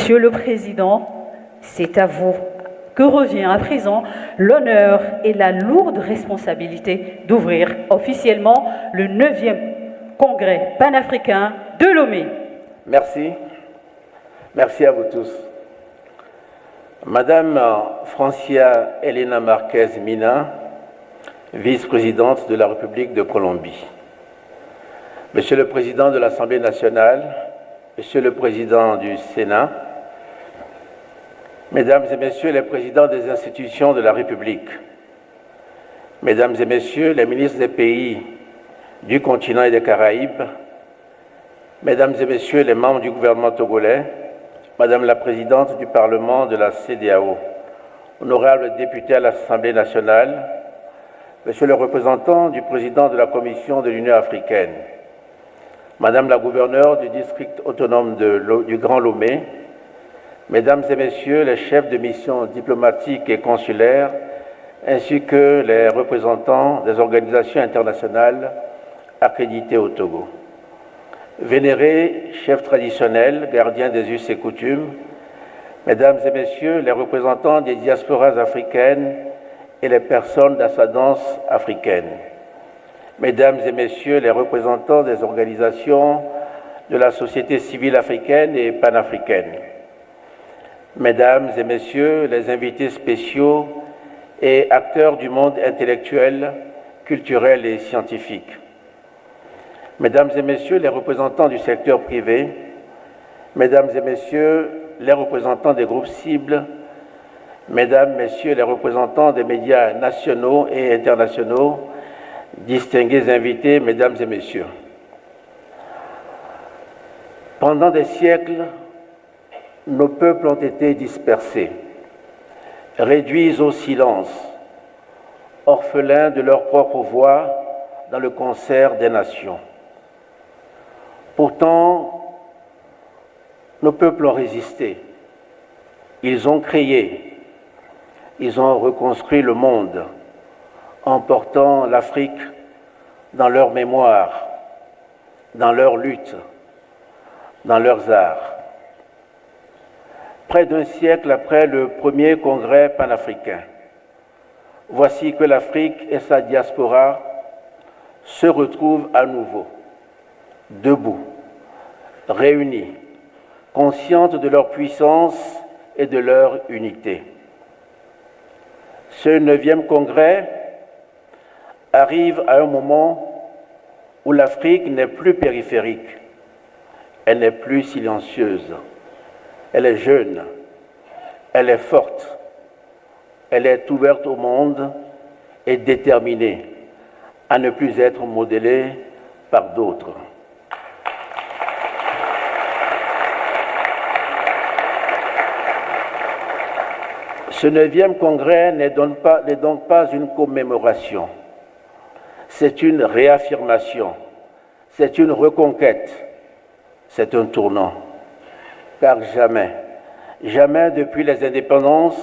Monsieur le Président, c'est à vous que revient à présent l'honneur et la lourde responsabilité d'ouvrir officiellement le 9e Congrès panafricain de Lomé. Merci. Merci à vous tous. Madame Francia Elena Marquez Mina, vice-présidente de la République de Colombie. Monsieur le Président de l'Assemblée nationale, Monsieur le Président du Sénat, Mesdames et Messieurs les présidents des institutions de la République, Mesdames et Messieurs les ministres des pays du continent et des Caraïbes, Mesdames et Messieurs les membres du gouvernement togolais, Madame la Présidente du Parlement de la CEDEAO, honorables députés à l'Assemblée nationale, Monsieur le représentant du Président de la Commission de l'Union africaine, Madame la gouverneure du district autonome du Grand Lomé, Mesdames et Messieurs les chefs de mission diplomatiques et consulaires, ainsi que les représentants des organisations internationales accréditées au Togo. Vénérés chefs traditionnels, gardiens des us et coutumes, Mesdames et Messieurs les représentants des diasporas africaines et les personnes d'ascendance africaine, Mesdames et Messieurs les représentants des organisations de la société civile africaine et panafricaine, Mesdames et Messieurs les invités spéciaux et acteurs du monde intellectuel, culturel et scientifique, Mesdames et Messieurs les représentants du secteur privé, Mesdames et Messieurs les représentants des groupes cibles, Mesdames, Messieurs les représentants des médias nationaux et internationaux, distingués invités, Mesdames et Messieurs. Pendant des siècles, nos peuples ont été dispersés, réduits au silence, orphelins de leur propre voix dans le concert des nations. Pourtant, nos peuples ont résisté, ils ont créé, ils ont reconstruit le monde en portant l'Afrique dans leur mémoire, dans leur lutte, dans leurs arts. Près d'un siècle après le premier congrès panafricain, voici que l'Afrique et sa diaspora se retrouvent à nouveau, debout, réunis, conscientes de leur puissance et de leur unité. Ce 9e congrès arrive à un moment où l'Afrique n'est plus périphérique, elle n'est plus silencieuse, elle est jeune, elle est forte, elle est ouverte au monde et déterminée à ne plus être modélée par d'autres. Ce 9e congrès n'est donc pas une commémoration, c'est une réaffirmation, c'est une reconquête, c'est un tournant. Car jamais, jamais depuis les indépendances,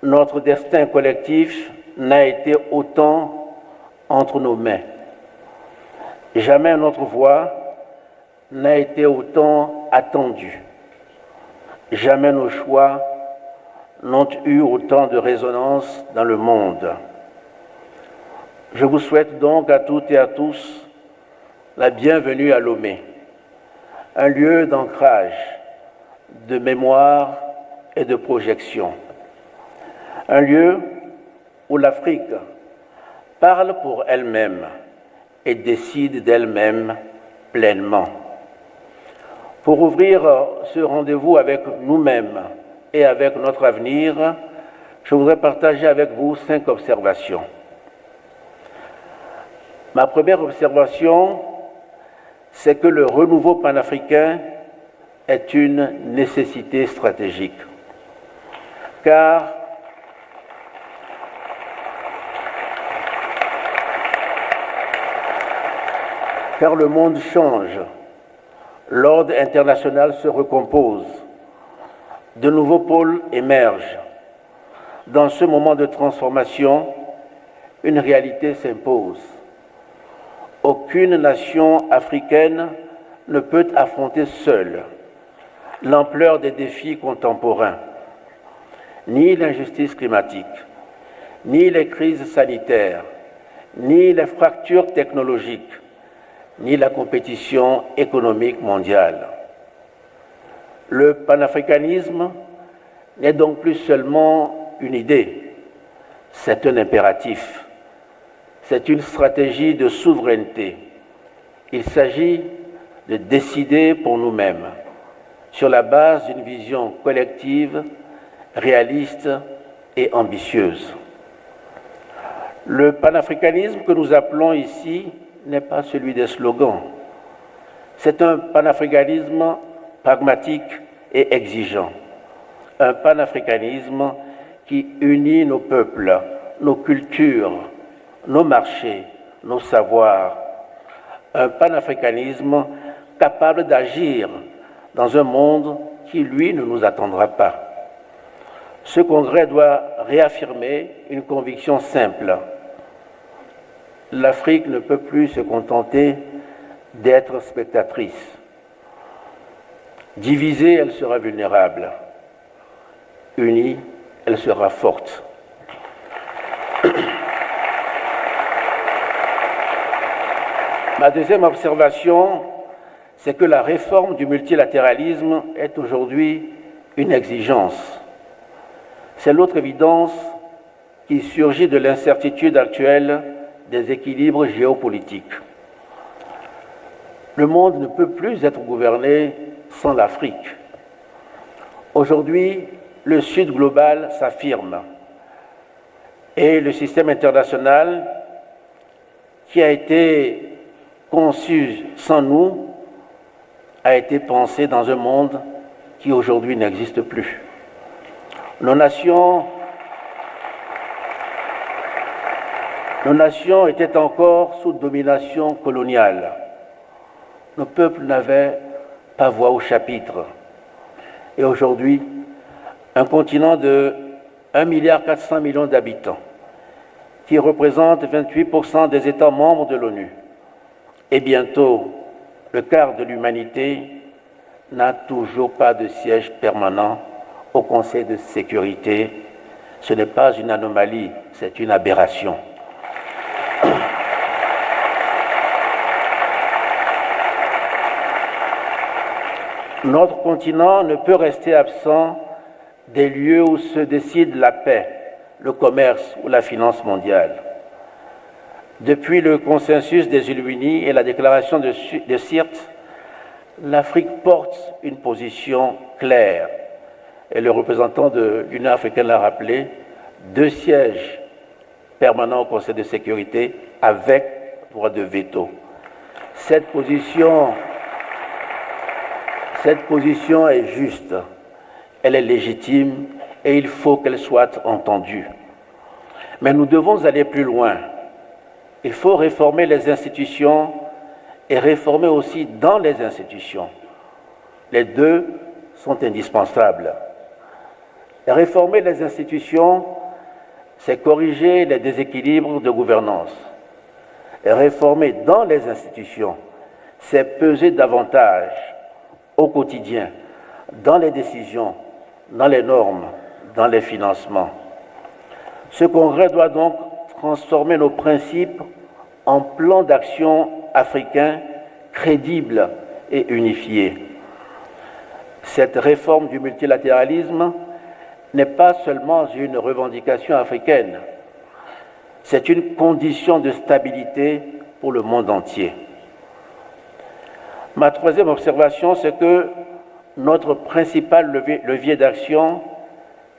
notre destin collectif n'a été autant entre nos mains. Jamais notre voix n'a été autant attendue. Jamais nos choix n'ont eu autant de résonance dans le monde. Je vous souhaite donc à toutes et à tous la bienvenue à Lomé, un lieu d'ancrage, de mémoire et de projection. Un lieu où l'Afrique parle pour elle-même et décide d'elle-même pleinement. Pour ouvrir ce rendez-vous avec nous-mêmes et avec notre avenir, je voudrais partager avec vous 5 observations. Ma première observation, c'est que le renouveau panafricain est une nécessité stratégique. Car le monde change, l'ordre international se recompose, de nouveaux pôles émergent. Dans ce moment de transformation, une réalité s'impose. Aucune nation africaine ne peut affronter seule l'ampleur des défis contemporains, ni l'injustice climatique, ni les crises sanitaires, ni les fractures technologiques, ni la compétition économique mondiale. Le panafricanisme n'est donc plus seulement une idée, c'est un impératif, c'est une stratégie de souveraineté. Il s'agit de décider pour nous-mêmes, sur la base d'une vision collective, réaliste et ambitieuse. Le panafricanisme que nous appelons ici n'est pas celui des slogans. C'est un panafricanisme pragmatique et exigeant. Un panafricanisme qui unit nos peuples, nos cultures, nos marchés, nos savoirs. Un panafricanisme capable d'agir dans un monde qui, lui, ne nous attendra pas. Ce congrès doit réaffirmer une conviction simple. L'Afrique ne peut plus se contenter d'être spectatrice. Divisée, elle sera vulnérable. Unie, elle sera forte. Ma deuxième observation, c'est que la réforme du multilatéralisme est aujourd'hui une exigence. C'est l'autre évidence qui surgit de l'incertitude actuelle des équilibres géopolitiques. Le monde ne peut plus être gouverné sans l'Afrique. Aujourd'hui, le Sud global s'affirme et le système international qui a été conçu sans nous a été pensé dans un monde qui aujourd'hui n'existe plus. Nos nations étaient encore sous domination coloniale. Nos peuples n'avaient pas voix au chapitre. Et aujourd'hui, un continent de 1,4 milliard d'habitants, qui représente 28% des États membres de l'ONU, et bientôt le quart de l'humanité, n'a toujours pas de siège permanent au Conseil de sécurité. Ce n'est pas une anomalie, c'est une aberration. Notre continent ne peut rester absent des lieux où se décide la paix, le commerce ou la finance mondiale. Depuis le consensus des Illuminés et la déclaration de Sirte, l'Afrique porte une position claire. Et le représentant de l'Union africaine l'a rappelé, 2 sièges permanents au Conseil de sécurité avec droit de veto. Cette position est juste, elle est légitime et il faut qu'elle soit entendue. Mais nous devons aller plus loin. Il faut réformer les institutions et réformer aussi dans les institutions. Les deux sont indispensables. Réformer les institutions, c'est corriger les déséquilibres de gouvernance. Réformer dans les institutions, c'est peser davantage au quotidien, dans les décisions, dans les normes, dans les financements. Ce congrès doit donc transformer nos principes en plan d'action africain crédible et unifié. Cette réforme du multilatéralisme n'est pas seulement une revendication africaine, c'est une condition de stabilité pour le monde entier. Ma troisième observation, c'est que notre principal levier d'action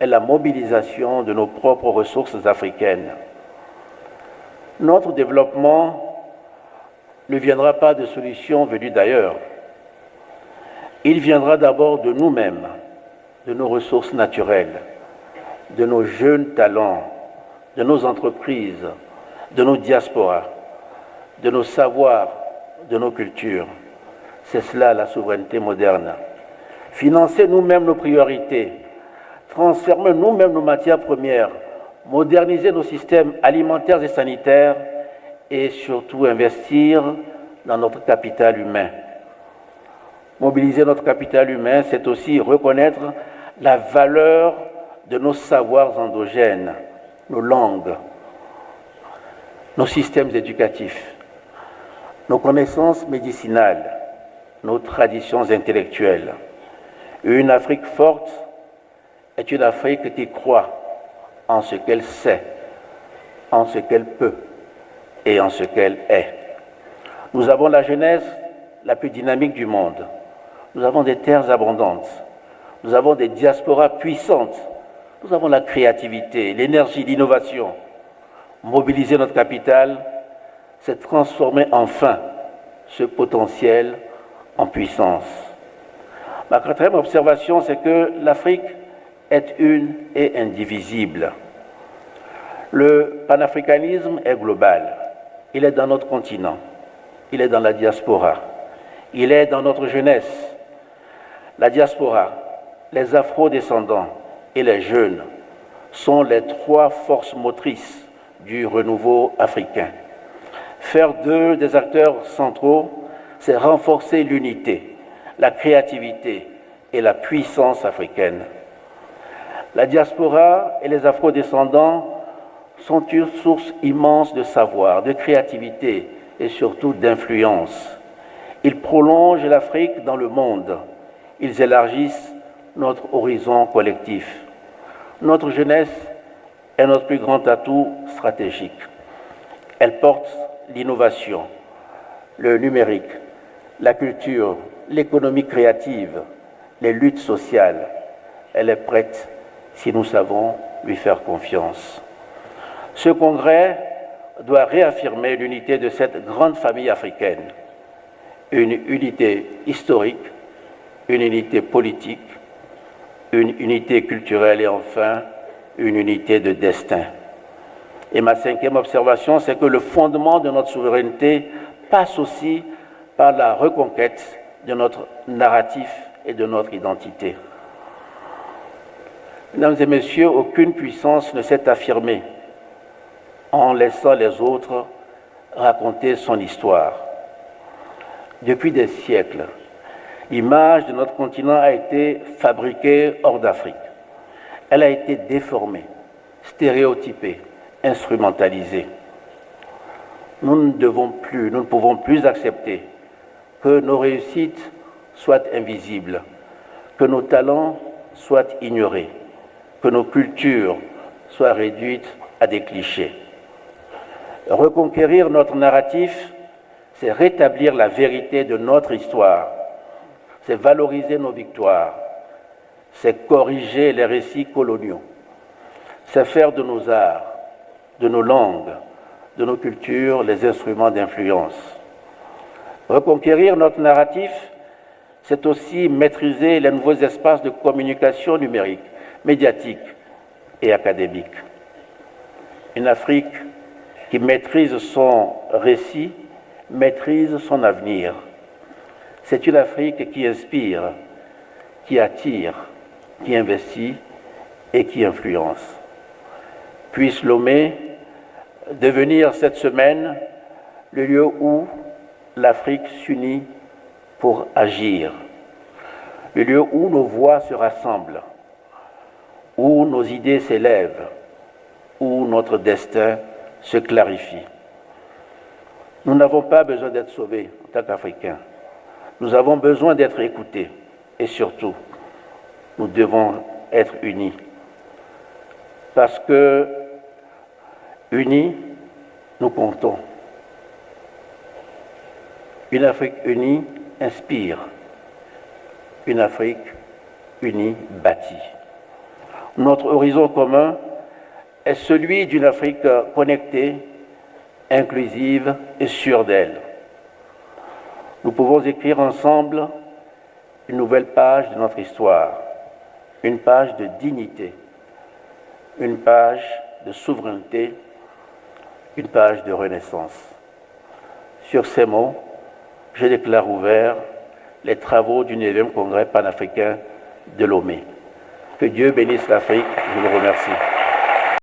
est la mobilisation de nos propres ressources africaines. Notre développement ne viendra pas de solutions venues d'ailleurs. Il viendra d'abord de nous-mêmes, de nos ressources naturelles, de nos jeunes talents, de nos entreprises, de nos diasporas, de nos savoirs, de nos cultures. C'est cela la souveraineté moderne. Financer nous-mêmes nos priorités, transformer nous-mêmes nos matières premières, moderniser nos systèmes alimentaires et sanitaires et surtout investir dans notre capital humain. Mobiliser notre capital humain, c'est aussi reconnaître la valeur de nos savoirs endogènes, nos langues, nos systèmes éducatifs, nos connaissances médicinales, nos traditions intellectuelles. Une Afrique forte est une Afrique qui croit en ce qu'elle sait, en ce qu'elle peut et en ce qu'elle est. Nous avons la jeunesse la plus dynamique du monde. Nous avons des terres abondantes. Nous avons des diasporas puissantes. Nous avons la créativité, l'énergie, l'innovation. Mobiliser notre capital, c'est transformer enfin ce potentiel en puissance. Ma quatrième observation, c'est que l'Afrique est une et indivisible. Le panafricanisme est global. Il est dans notre continent. Il est dans la diaspora. Il est dans notre jeunesse. La diaspora, les afro-descendants et les jeunes sont les trois forces motrices du renouveau africain. Faire d'eux des acteurs centraux, c'est renforcer l'unité, la créativité et la puissance africaine. La diaspora et les afro-descendants sont une source immense de savoir, de créativité et surtout d'influence. Ils prolongent l'Afrique dans le monde. Ils élargissent notre horizon collectif. Notre jeunesse est notre plus grand atout stratégique. Elle porte l'innovation, le numérique, la culture, l'économie créative, les luttes sociales. Elle est prête si nous savons lui faire confiance. Ce congrès doit réaffirmer l'unité de cette grande famille africaine, une unité historique, une unité politique, une unité culturelle et enfin une unité de destin. Et ma cinquième observation, c'est que le fondement de notre souveraineté passe aussi par la reconquête de notre narratif et de notre identité. Mesdames et messieurs, aucune puissance ne s'est affirmée en laissant les autres raconter son histoire. Depuis des siècles, l'image de notre continent a été fabriquée hors d'Afrique. Elle a été déformée, stéréotypée, instrumentalisée. Nous ne pouvons plus accepter que nos réussites soient invisibles, que nos talents soient ignorés, que nos cultures soient réduites à des clichés. Reconquérir notre narratif, c'est rétablir la vérité de notre histoire, c'est valoriser nos victoires, c'est corriger les récits coloniaux, c'est faire de nos arts, de nos langues, de nos cultures les instruments d'influence. Reconquérir notre narratif, c'est aussi maîtriser les nouveaux espaces de communication numérique, médiatique et académique. Une Afrique qui maîtrise son récit, maîtrise son avenir. C'est une Afrique qui inspire, qui attire, qui investit et qui influence. Puisse Lomé devenir cette semaine le lieu où l'Afrique s'unit pour agir, le lieu où nos voix se rassemblent, où nos idées s'élèvent, où notre destin se clarifie. Nous n'avons pas besoin d'être sauvés en tant qu'Africains. Nous avons besoin d'être écoutés et surtout, nous devons être unis. Parce que, unis, nous comptons. Une Afrique unie inspire. Une Afrique unie bâtit. Notre horizon commun est celui d'une Afrique connectée, inclusive et sûre d'elle. Nous pouvons écrire ensemble une nouvelle page de notre histoire, une page de dignité, une page de souveraineté, une page de renaissance. Sur ces mots, je déclare ouverts les travaux du 9e Congrès panafricain de Lomé. Que Dieu bénisse l'Afrique. Je vous remercie.